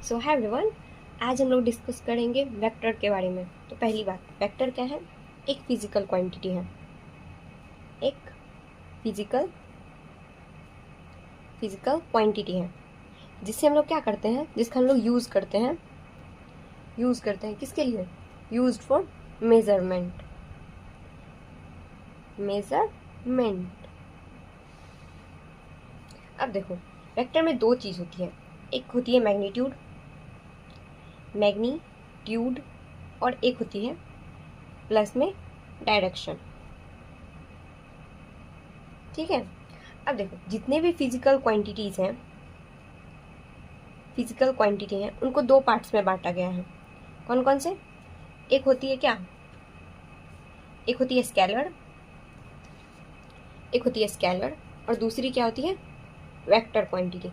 सो hi everyone, आज हम लोग डिस्कस करेंगे वेक्टर के बारे में। तो पहली बात, वेक्टर क्या है? एक फिजिकल क्वांटिटी है। एक फिजिकल क्वांटिटी है जिससे हम लोग क्या करते हैं, जिसका हम लोग यूज़ करते हैं किसके लिए? Used for measurement. अब देखो, वेक्टर में दो चीज़ होती है। एक होती है मैग्नीट्यूड और एक होती है प्लस में डायरेक्शन। ठीक है। अब देखो, जितने भी फिजिकल क्वांटिटी हैं उनको दो पार्ट्स में बांटा गया है। कौन कौन से? एक होती है क्या? एक होती है स्केलर और दूसरी क्या होती है? Vector quantity.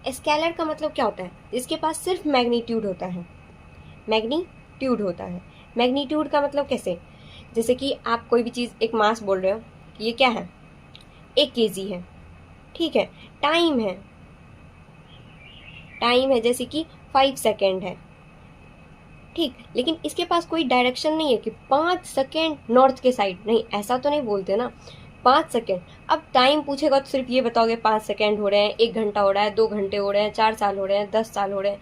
स्केलर का मतलब क्या होता है? जिसके पास सिर्फ मैग्नीट्यूड होता है। मैग्नीट्यूड का मतलब कैसे? जैसे कि आप कोई भी चीज़, एक मास बोल रहे हो कि ये क्या है, 1 kg है। ठीक है। टाइम है जैसे कि 5 सेकेंड है। ठीक, लेकिन इसके पास कोई डायरेक्शन नहीं है कि 5 सेकेंड नॉर्थ के साइड, नहीं, ऐसा तो नहीं बोलते ना। 5 सेकेंड। अब टाइम पूछेगा तो सिर्फ ये बताओगे 5 सेकेंड हो रहे हैं, 1 घंटा हो रहा है, 2 घंटे हो रहे हैं, 4 साल हो रहे हैं, 10 साल हो रहे हैं।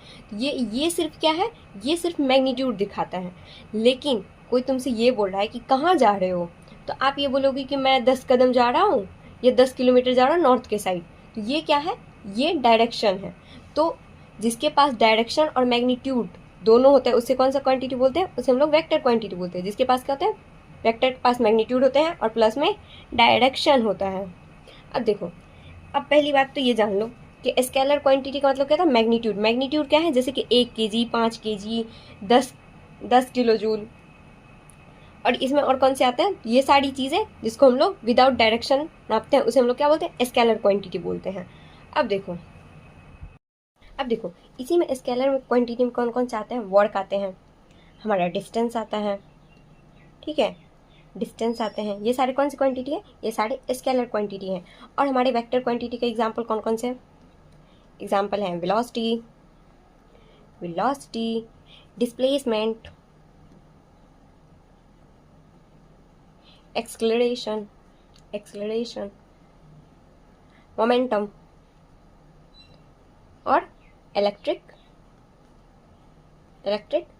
ये सिर्फ क्या है? ये सिर्फ मैग्नीट्यूड दिखाता है। लेकिन कोई तुमसे ये बोल रहा है कि कहाँ जा रहे हो, तो आप ये बोलोगे कि मैं 10 कदम जा रहा हूँ या 10 किलोमीटर जा रहा हूँ नॉर्थ के साइड। तो ये क्या है? ये डायरेक्शन है। तो जिसके पास डायरेक्शन और मैग्नीट्यूड दोनों होता है उससे कौन सा क्वांटिटी बोलते हैं? उसे हम लोग वेक्टर क्वांटिटी बोलते हैं। जिसके पास क्या होता है? वेक्टर के पास मैग्नीट्यूड होते हैं और प्लस में डायरेक्शन होता है। अब देखो, अब पहली बात तो ये जान लो कि स्केलर क्वांटिटी का मतलब क्या था? मैग्नीट्यूड क्या है? जैसे कि 1 kg, 5 kg, 10 किलो जूल। और इसमें और कौन से आते हैं? ये सारी चीज़ें जिसको हम लोग विदाउट डायरेक्शन नापते हैं उसे हम लोग क्या बोलते हैं? स्केलर क्वांटिटी बोलते हैं। अब देखो, इसी में स्केलर में क्वांटिटी में कौन कौन से आते हैं? वर्क आते हैं, हमारा डिस्टेंस आता है। ठीक है, डिस्टेंस आते हैं। ये सारे कौन सी क्वांटिटी है? ये सारे स्केलर क्वांटिटी हैं। और हमारे वेक्टर क्वांटिटी का एग्जांपल कौन कौन से हैं? एग्जांपल हैं वेलोसिटी, डिस्प्लेसमेंट, एक्सेलरेशन, मोमेंटम और इलेक्ट्रिक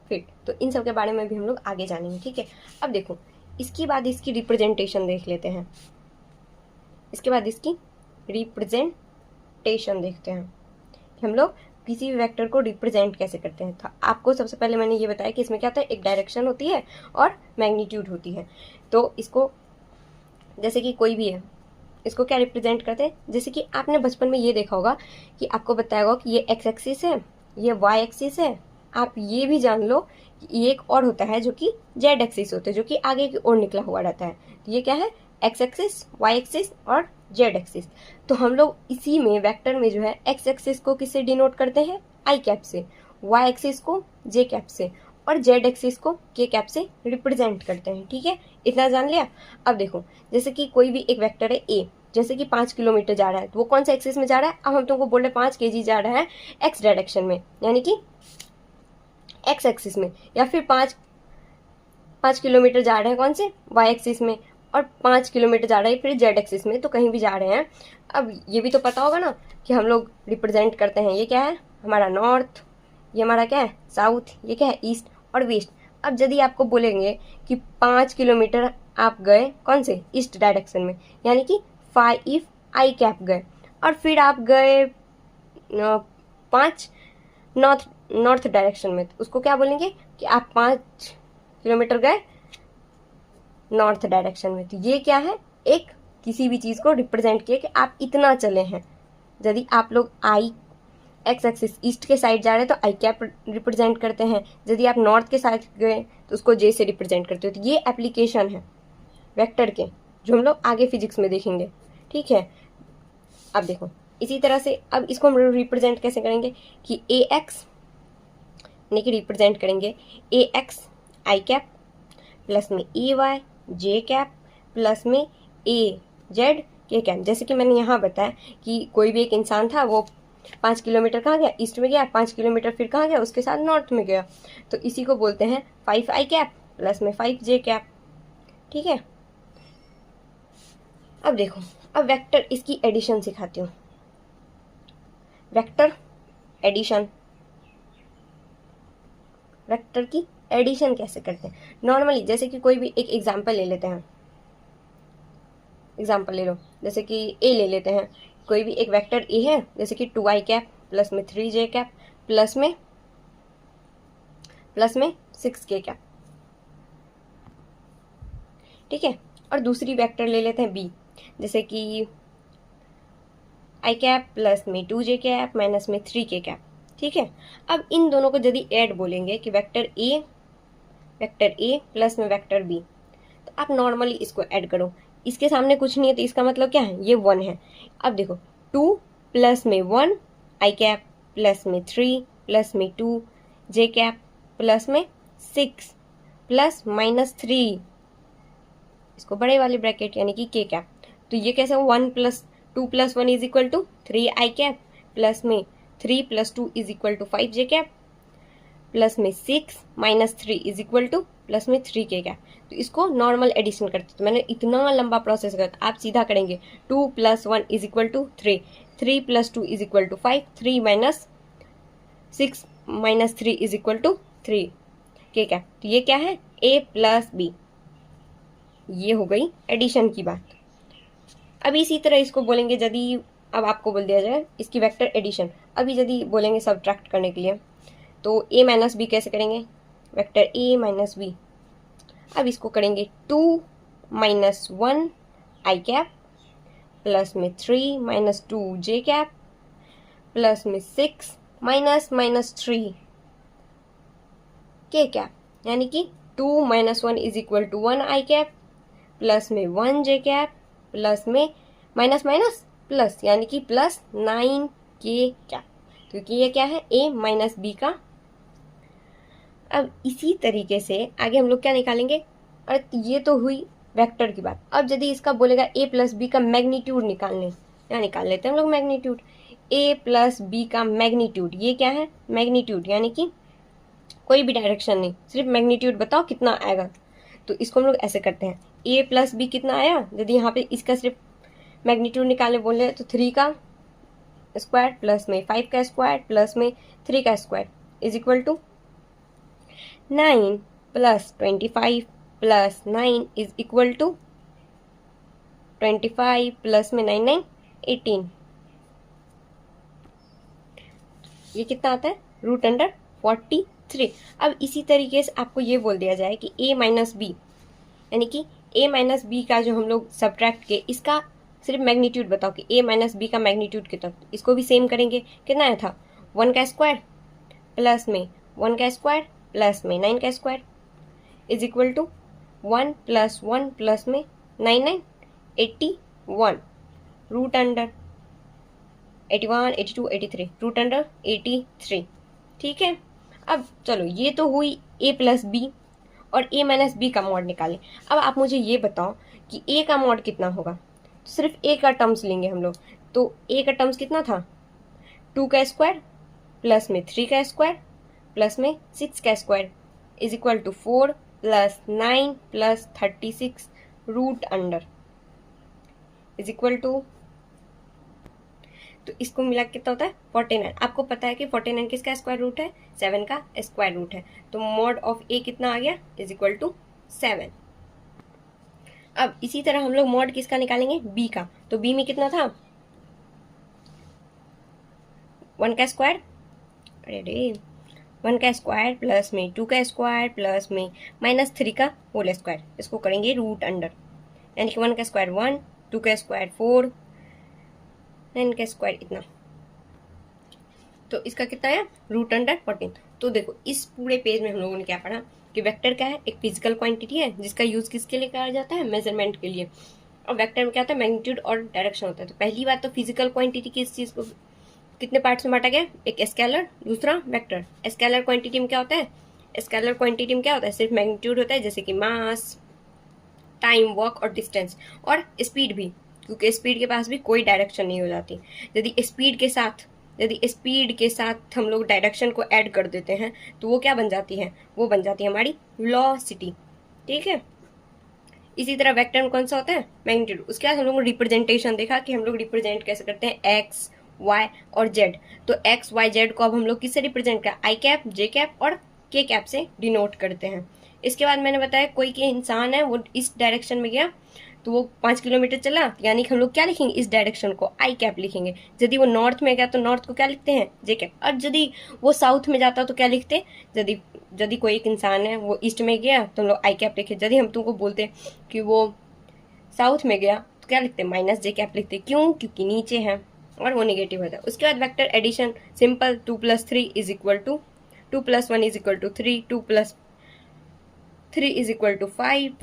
फील्ड। तो इन सब के बारे में भी हम लोग आगे जानेंगे। ठीक है। अब देखो, इसके बाद इसकी रिप्रेजेंटेशन देख लेते हैं। देखते हैं कि हम लोग किसी भी वेक्टर को रिप्रेजेंट कैसे करते हैं। तो आपको सबसे पहले मैंने ये बताया कि इसमें क्या होता है? एक डायरेक्शन होती है और मैग्नीट्यूड होती है। तो इसको, जैसे कि कोई भी है, इसको क्या रिप्रेजेंट करते हैं? जैसे कि आपने बचपन में ये देखा होगा कि आपको बताया होगा कि ये एक्स एक्सिस है, ये वाई एक्सिस है। आप ये भी जान लो कि एक और होता है जो कि जेड एक्सिस होता है, जो कि आगे की ओर निकला हुआ रहता है। तो ये क्या है? एक्स एक्सिस, वाई एक्सिस और जेड एक्सिस। तो हम लोग इसी में वेक्टर में जो है एक्स एक्सिस को किससे डिनोट करते हैं? आई कैप से, वाई एक्सिस को जे कैप से और जेड एक्सिस को के कैप से रिप्रेजेंट करते हैं। ठीक है, इतना जान लिया। अब देखो, जैसे कि कोई भी एक वेक्टर है ए, जैसे कि 5 किलोमीटर जा रहा है, तो वो कौन सा एक्सिस में जा रहा है? अब हम तुमको बोल रहे 5 kg जा रहा है एक्स डायरेक्शन में, यानी कि एक्स एक्सिस में, या फिर 5 किलोमीटर जा रहे हैं कौन से? वाई एक्सिस में, और 5 किलोमीटर जा रहे हैं फिर जेड एक्सिस में। तो कहीं भी जा रहे हैं। अब ये भी तो पता होगा ना कि हम लोग रिप्रेजेंट करते हैं, ये क्या है? हमारा नॉर्थ, ये हमारा क्या है? साउथ, ये क्या है? ईस्ट और वेस्ट। अब यदि आपको बोलेंगे कि 5 किलोमीटर आप गए कौन से? ईस्ट डायरेक्शन में, यानी कि 5 आई कैप गए, और फिर आप गए 5 नॉर्थ डायरेक्शन में, तो उसको क्या बोलेंगे कि आप 5 किलोमीटर गए नॉर्थ डायरेक्शन में। तो ये क्या है? एक किसी भी चीज़ को रिप्रेजेंट किया कि आप इतना चले हैं। यदि आप लोग आई एक्स एक्सिस ईस्ट के साइड जा रहे हैं तो आई कैप रिप्रेजेंट करते हैं। यदि आप नॉर्थ के साइड गए तो उसको जे से रिप्रेजेंट करते हो। तो ये एप्लीकेशन है वेक्टर के, जो हम लोग आगे फिजिक्स में देखेंगे। ठीक है। अब देखो, इसी तरह से अब इसको हम रिप्रेजेंट कैसे करेंगे कि ए एक्स, यानी कि रिप्रेजेंट करेंगे ए एक्स आई कैप प्लस में ए वाई जे कैप प्लस में ए जेड के कैप। जैसे कि मैंने यहाँ बताया कि कोई भी एक इंसान था, वो 5 किलोमीटर कहाँ गया, ईस्ट में गया, 5 किलोमीटर फिर कहाँ गया, उसके साथ नॉर्थ में गया, तो इसी को बोलते हैं 5i कैप प्लस में 5j कैप। ठीक है, अब देखो, अब वेक्टर इसकी एडिशन सिखाती हूँ, वेक्टर एडिशन, वेक्टर की एडिशन कैसे करते हैं नॉर्मली। जैसे कि कोई भी एक एग्जांपल ले लेते हैं, एग्जांपल ले लो, जैसे कि ए ले लेते हैं, कोई भी एक वेक्टर ए है, जैसे कि 2i कैप प्लस में 3j कैप प्लस में 6k कैप। ठीक है, और दूसरी वेक्टर ले लेते हैं बी, जैसे कि i कैप प्लस में 2j कैप माइनस में 3k कैप। ठीक है, अब इन दोनों को यदि ऐड बोलेंगे कि वेक्टर ए प्लस में वेक्टर बी, तो आप नॉर्मली इसको ऐड करो, इसके सामने कुछ नहीं है तो इसका मतलब क्या है, ये 1 है। अब देखो 2 प्लस में 1 i कैप प्लस में 3 प्लस में 2 j कैप प्लस में 6 प्लस माइनस 3, इसको बड़े वाले ब्रैकेट यानी कि k कैप। तो ये कैसे 1 plus 2 plus 1 is equal to 3i cap plus में 3 plus 2 is equal to 5j cap plus में 6 minus 3 is equal to plus में 3k कैप। तो इसको नॉर्मल एडिशन करते, तो मैंने इतना लंबा प्रोसेस कर, आप सीधा करेंगे 2 plus 1 is equal to 3, 3 plus 2 is equal to 5, 3 minus 6 minus 3 is equal to 3k cap. तो ये क्या है, a प्लस बी, ये हो गई एडिशन की बात। अब इसी तरह इसको बोलेंगे यदि, अब आपको बोल दिया जाए इसकी वेक्टर एडिशन, अभी यदि बोलेंगे सब्ट्रैक्ट करने के लिए, तो a माइनस बी कैसे करेंगे, वेक्टर a माइनस बी। अब इसको करेंगे 2 माइनस 1 i कैप प्लस में 3 माइनस 2 j कैप प्लस में 6 माइनस माइनस 3 k कैप, यानी कि 2 minus 1 is equal to 1 i cap plus में 1 j कैप प्लस में माइनस माइनस प्लस, यानी कि प्लस 9k कैप, क्योंकि ये क्या है, a माइनस बी का। अब इसी तरीके से आगे हम लोग क्या निकालेंगे, और ये तो हुई वेक्टर की बात। अब यदि इसका बोलेगा a प्लस बी का मैग्नीट्यूड निकालने, या निकाल लेते हैं हम लोग मैग्नीट्यूड, a प्लस बी का मैग्नीट्यूड, ये क्या है मैग्नीट्यूड, यानी कि कोई भी डायरेक्शन नहीं, सिर्फ मैग्नीट्यूड बताओ कितना आएगा। तो इसको हम लोग ऐसे करते हैं, a प्लस बी कितना आया, यदि यहाँ पे इसका सिर्फ मैग्नीट्यूड निकालने बोले तो 3 का स्क्वायर प्लस में 5 का स्क्वायर प्लस में 3 का square is equal to 9 plus 25 plus 9 is equal to 25 plus में 9 9 18, ये कितना आता है, रूट अंडर 43। अब इसी तरीके से आपको ये बोल दिया जाए कि a माइनस बी, यानी कि a माइनस बी का जो हम लोग सब्ट्रैक्ट के, इसका सिर्फ मैग्नीट्यूड बताओ कि a माइनस बी का मैग्नीट्यूड कितना। इसको भी सेम करेंगे, कितना आया था 1 का स्क्वायर प्लस में 1 का स्क्वायर प्लस में 9 का square is equal to 1 plus 1 plus में 9 9 81 रूट अंडर 81 82 83 रूट अंडर 83। ठीक है, अब चलो ये तो हुई a प्लस बी और a माइनस बी का मॉड निकालें। अब आप मुझे ये बताओ कि a का मॉड कितना होगा, तो सिर्फ a का टर्म्स लेंगे हम लोग, तो a का टर्म्स कितना था 2 का स्क्वायर प्लस में 3 का स्क्वायर प्लस में 6 का square is equal to 4 plus 9 plus 36 root under is equal to, तो इसको मिला कितना होता है 49। आपको पता है कि 49 किसका स्क्वायर रूट है, 7 का स्क्वायर रूट है, तो मॉड ऑफ a कितना आ गया इज इक्वल टू 7। अब इसी तरह हम लोग मॉड किसका निकालेंगे, b का, तो b में कितना था 1 का स्क्वायर, अरे 1 का स्क्वायर प्लस में 2 का स्क्वायर प्लस में माइनस 3 का होल स्क्वायर, इसको करेंगे रूट अंडर, यानी कि 1 का स्क्वायर 1, 2 का स्क्वायर 4, 9 का स्क्वायर इतना, तो इसका कितना है रूट अंडर 14। तो देखो इस पूरे पेज में हम लोगों ने क्या पढ़ा कि वेक्टर क्या है, एक फिजिकल क्वांटिटी है जिसका यूज किसके लिए किया जाता है, मेजरमेंट के लिए। और वेक्टर में क्या होता है, मैग्नीट्यूड और डायरेक्शन होता है। तो पहली बात तो फिजिकल क्वांटिटी की इस चीज को कितने पार्ट्स में बांटा गया, एक स्केलर, दूसरा वेक्टर। स्केलर क्वांटिटी में क्या होता है, स्केलर क्वांटिटी में क्या होता है, सिर्फ मैग्नीट्यूड होता है, जैसे कि मास, टाइम, वर्क और डिस्टेंस, और स्पीड भी, क्योंकि स्पीड के पास भी कोई डायरेक्शन नहीं हो जाती। यदि स्पीड के साथ यदि स्पीड के साथ हम लोग डायरेक्शन को ऐड कर देते हैं तो वो क्या बन जाती है, वो बन जाती है हमारी वेलोसिटी। ठीक है, इसी तरह वेक्टर में कौन सा होता है, मैग्नीट्यूड। उसके बाद हम लोग रिप्रेजेंटेशन देखा कि हम लोग रिप्रेजेंट कैसे करते हैं, एक्स वाई और जेड। तो एक्स वाई जेड को अब हम लोग किससे रिप्रेजेंट करें, आई कैप, जे कैप और के कैप से डिनोट करते हैं। इसके बाद मैंने बताया कोई के इंसान है, वो इस डायरेक्शन में गया तो वो 5 किलोमीटर चला, यानी कि हम लोग क्या लिखेंगे, इस डायरेक्शन को आई कैप लिखेंगे। यदि वो नॉर्थ में गया तो नॉर्थ को क्या लिखते हैं, जे कैप। और यदि वो साउथ में जाता तो क्या लिखते हैं, यदि कोई एक इंसान है वो ईस्ट में गया तो हम लोग आई कैप लिखे। यदि हम तुमको बोलते कि वो साउथ में गया तो क्या लिखते हैं, माइनस जे कैप लिखते। क्यों, क्योंकि नीचे है और वो नेगेटिव होता है। उसके बाद वेक्टर एडिशन सिंपल, 2 + 3 = 2, 2 + 1 = 3, 2 + 3 = 5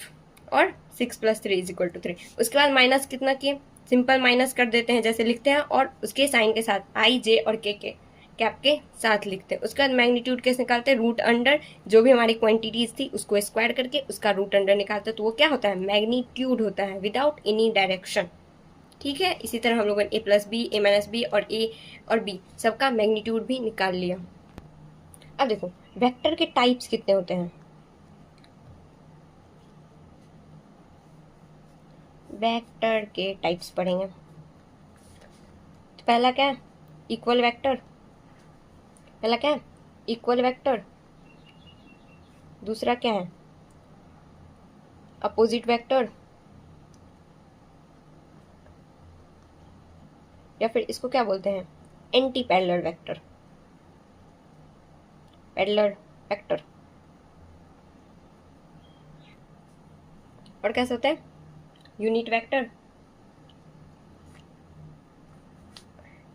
और 6 + 3 = 3। उसके बाद माइनस कितना किए, सिंपल माइनस कर देते हैं जैसे लिखते हैं, और उसके साइन के साथ आई जे और के कैप के साथ लिखते हैं। उसके बाद मैग्नीट्यूड कैसे निकालते हैं, रूट अंडर जो भी हमारी क्वांटिटीज थी उसको स्क्वायर करके उसका रूट अंडर निकालते हैं, तो वो क्या होता है, मैग्नीट्यूड होता है विदाउट एनी डायरेक्शन। ठीक है, इसी तरह हम लोगों ने a + b, a - b और a और b सबका मैग्नीट्यूड भी निकाल लिया। अब देखो वेक्टर के टाइप्स कितने होते हैं। वेक्टर के टाइप्स पढ़ेंगे तो पहला क्या है, इक्वल वेक्टर। पहला क्या है, इक्वल वेक्टर। दूसरा क्या है, अपोजिट वेक्टर, या फिर इसको क्या बोलते हैं, anti parallel vector, parallel vector. और कैसे होता है, unit vector,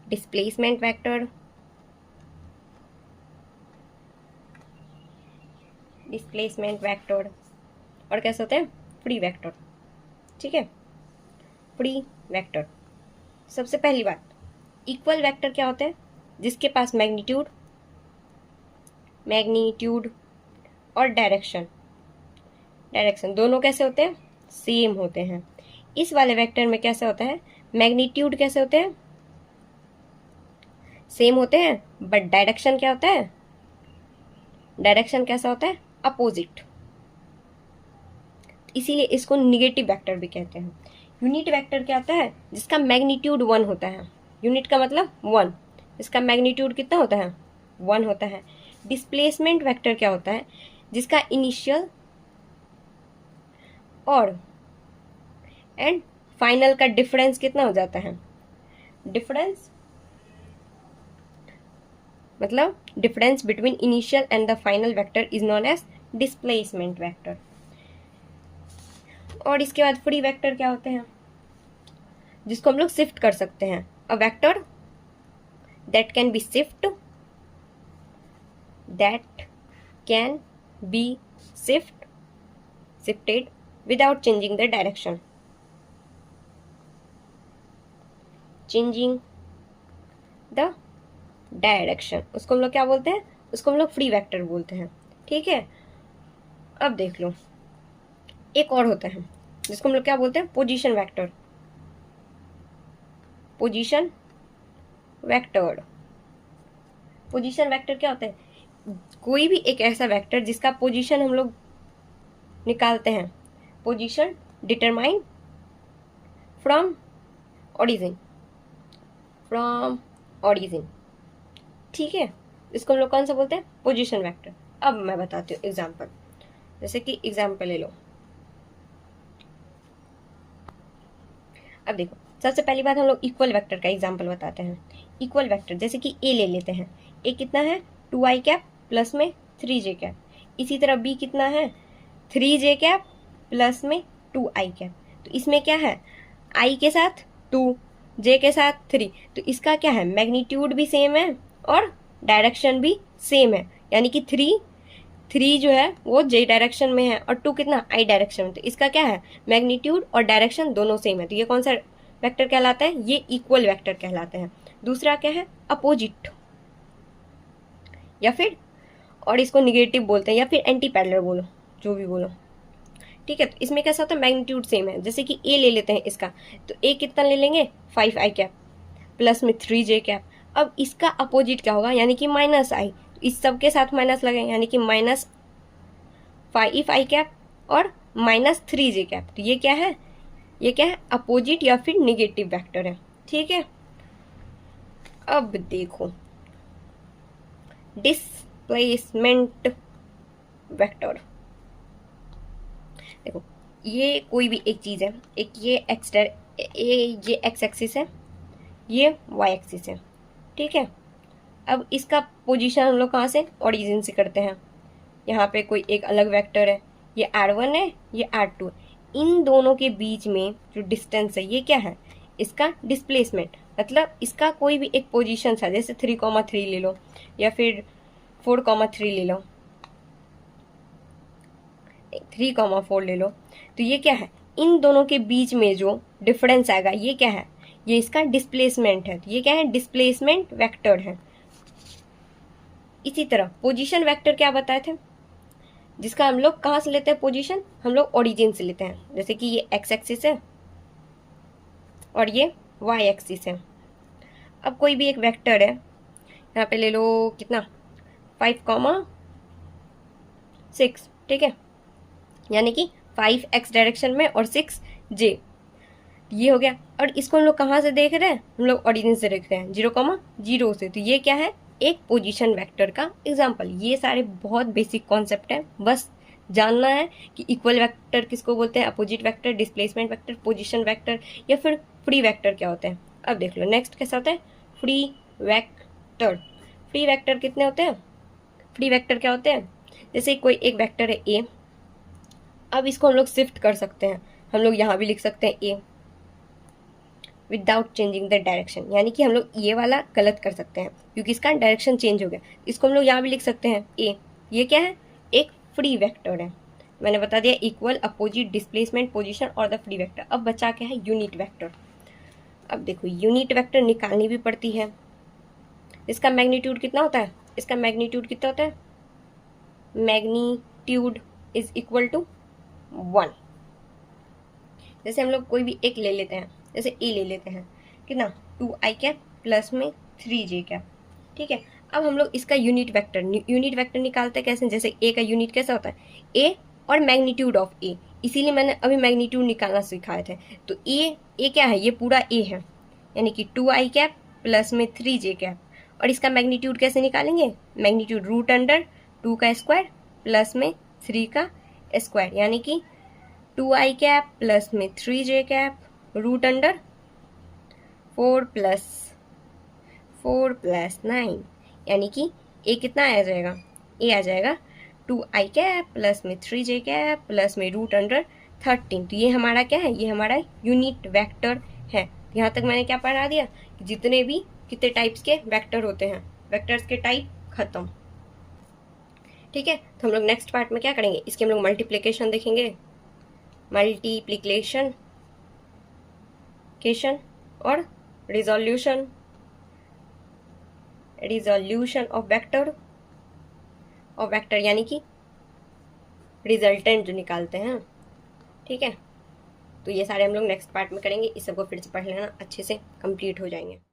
displacement vector, displacement vector, और कैसे होते हैं, फ्री वेक्टर। ठीक है, फ्री वेक्टर। सबसे पहली बात, इक्वल वेक्टर क्या होते हैं, जिसके पास मैग्नीट्यूड और डायरेक्शन दोनों कैसे होते हैं, सेम होते हैं। इस वाले वेक्टर में कैसे होता है, मैग्नीट्यूड कैसे होते हैं, सेम होते हैं, बट डायरेक्शन क्या होता है, डायरेक्शन कैसा होता है, अपोजिट। इसीलिए इसको निगेटिव वेक्टर भी कहते हैं। यूनिट वेक्टर क्या होता है, जिसका मैग्नीट्यूड 1 होता है। यूनिट का मतलब 1, इसका मैग्नीट्यूड कितना होता है, 1 होता है। डिस्प्लेसमेंट वेक्टर क्या होता है, जिसका इनिशियल और एंड फाइनल का डिफरेंस कितना हो जाता है, डिफरेंस मतलब difference between initial and the final vector is known as displacement vector. और इसके बाद फ्री वेक्टर क्या होते हैं, जिसको हम लोग शिफ्ट कर सकते हैं। A vector that can be shifted without changing the direction, उसको हम लोग क्या बोलते हैं, उसको हम लोग फ्री वेक्टर बोलते हैं। ठीक है, अब देख लो एक और होता है जिसको हम लोग क्या बोलते हैं, पोजीशन वेक्टर। पोजीशन वेक्टर क्या होता है, कोई भी एक ऐसा वेक्टर जिसका पोजीशन हम लोग निकालते हैं, पोजीशन डिटरमाइन फ्रॉम ओरिजिन। ठीक है, इसको हम लोग कौन सा बोलते हैं, पोजीशन वेक्टर। अब मैं बताती हूँ एग्जाम्पल, जैसे कि एग्जाम्पल ले लो। अब देखो सबसे पहली बात हम लोग इक्वल वेक्टर का एग्जाम्पल बताते हैं। इक्वल वेक्टर जैसे कि ए ले लेते हैं, ए कितना है, 2i कैप प्लस में 3j कैप। इसी तरह बी कितना है, 3j कैप प्लस में 2i कैप। तो इसमें क्या है, i के साथ 2, j के साथ 3, तो इसका क्या है, मैग्नीट्यूड भी सेम है और डायरेक्शन भी सेम है, यानी कि 3 जो है वो j डायरेक्शन में है और 2 कितना, i डायरेक्शन में। तो इसका क्या है, मैग्नीट्यूड और डायरेक्शन दोनों सेम है। तो ये कौन सा वेक्टर कहलाता है, ये इक्वल वेक्टर कहलाते हैं। दूसरा क्या है, अपोजिट, या फिर और इसको निगेटिव बोलते हैं, या फिर एंटी पैरेलल बोलो, जो भी बोलो। ठीक है, तो इसमें कैसा होता है, मैग्नीट्यूड सेम है। जैसे कि ए ले लेते हैं इसका, तो ए कितना ले लेंगे, 5i कैप प्लस में 3j कैप। अब इसका अपोजिट क्या होगा, यानी कि माइनस आई, इस सब के साथ माइनस लगे, यानी कि माइनस 5i कैप और माइनस 3j कैप। तो ये क्या है, ये क्या है, अपोजिट या फिर निगेटिव वेक्टर है। ठीक है, अब देखो डिस्प्लेसमेंट वेक्टर। देखो ये कोई भी एक चीज है, एक ये एक्स एक्सिस है, ये वाई एक्सिस है। ठीक है, अब इसका पोजीशन हम लोग कहाँ से, ओरिजिन से करते हैं। यहाँ पे कोई एक अलग वेक्टर है, ये r1 है, ये r2 है, इन दोनों के बीच में जो डिस्टेंस है ये क्या है, इसका डिस्प्लेसमेंट। मतलब इसका कोई भी एक पोजीशन था, जैसे 3,3 ले लो या फिर 4,3 ले लो, 3,4 ले लो, तो ये क्या है, इन दोनों के बीच में जो डिफरेंस आएगा ये क्या है, ये इसका डिस्प्लेसमेंट है। तो ये क्या है, डिस्प्लेसमेंट वेक्टर है। इसी तरह पोजीशन वेक्टर क्या बताए थे, जिसका हम लोग कहाँ से लेते हैं पोजीशन, हम लोग ओरिजिन से लेते हैं। जैसे कि ये एक्स एक्सिस है और ये वाई एक्सिस है। अब कोई भी एक वेक्टर है, यहाँ पे ले लो कितना, 5,6, ठीक है, यानी कि 5x डायरेक्शन में और 6j, ये हो गया। और इसको हम लोग कहाँ से देख रहे हैं, हम लोग ओरिजिन से देख रहे हैं, 0,0 से। तो ये क्या है, एक पोजीशन वेक्टर का एग्जाम्पल। ये सारे बहुत बेसिक कॉन्सेप्ट है, बस जानना है कि इक्वल वेक्टर किसको बोलते हैं, opposite vector, displacement vector, position vector या फिर फ्री वेक्टर क्या होते हैं। अब देख लो नेक्स्ट कैसा होता है, फ्री वेक्टर। फ्री वेक्टर कितने होते हैं, फ्री वेक्टर क्या होते हैं, जैसे कोई एक वेक्टर है ए, अब इसको हम लोग शिफ्ट कर सकते हैं। हम लोग यहाँ भी लिख सकते हैं ए विदाउट चेंजिंग द डायरेक्शन, यानी कि हम लोग ये वाला गलत कर सकते हैं क्योंकि इसका डायरेक्शन चेंज हो गया। इसको हम लोग यहाँ भी लिख सकते हैं ए। ये क्या है, एक फ्री वेक्टर है। मैंने बता दिया इक्वल, अपोजिट, डिस्प्लेसमेंट, पोजीशन और द फ्री वेक्टर। अब बचा क्या है, यूनिट वेक्टर। अब देखो यूनिट वेक्टर निकालनी भी पड़ती है। इसका मैग्नीट्यूड कितना होता है, इसका मैग्नीट्यूड कितना होता है, मैग्नीट्यूड इज इक्वल टू 1। जैसे हम लोग कोई भी एक ले लेते हैं, जैसे ए ले लेते हैं, कितना, 2i कैप प्लस में 3j कैप। ठीक है, अब हम लोग इसका यूनिट वेक्टर निकालते हैं कैसे, जैसे ए का यूनिट कैसा होता है, ए और मैग्नीट्यूड ऑफ ए, इसीलिए मैंने अभी मैग्नीट्यूड निकालना सिखाए थे। तो ए क्या है, ये पूरा ए है, यानी कि 2i कैप प्लस में 3j कैप। और इसका मैग्नीट्यूड कैसे निकालेंगे, मैग्नीट्यूड रूट अंडर 2 का स्क्वायर प्लस में 3 का स्क्वायर, यानी कि 2i कैप प्लस में 3j cap root under 4 plus 9, यानी कि ए कितना आ जाएगा, ए आ जाएगा 2i कैप प्लस में 3j कैप प्लस में रूट अंडर 13। तो ये हमारा क्या है, ये हमारा यूनिट वेक्टर है। यहाँ तक मैंने क्या पढ़ा दिया, जितने भी कितने टाइप्स के वेक्टर होते हैं, वेक्टर्स के टाइप खत्म। ठीक है, तो हम लोग नेक्स्ट पार्ट में क्या करेंगे, इसके हम लोग मल्टीप्लिकेशन देखेंगे, मल्टीप्लिकेशन और रिजोल्यूशन ऑफ वेक्टर, यानी कि रिजल्टेंट जो निकालते हैं। ठीक है, तो ये सारे हम लोग नेक्स्ट पार्ट में करेंगे। इस सबको फिर से पढ़ लेना, अच्छे से कंप्लीट हो जाएंगे।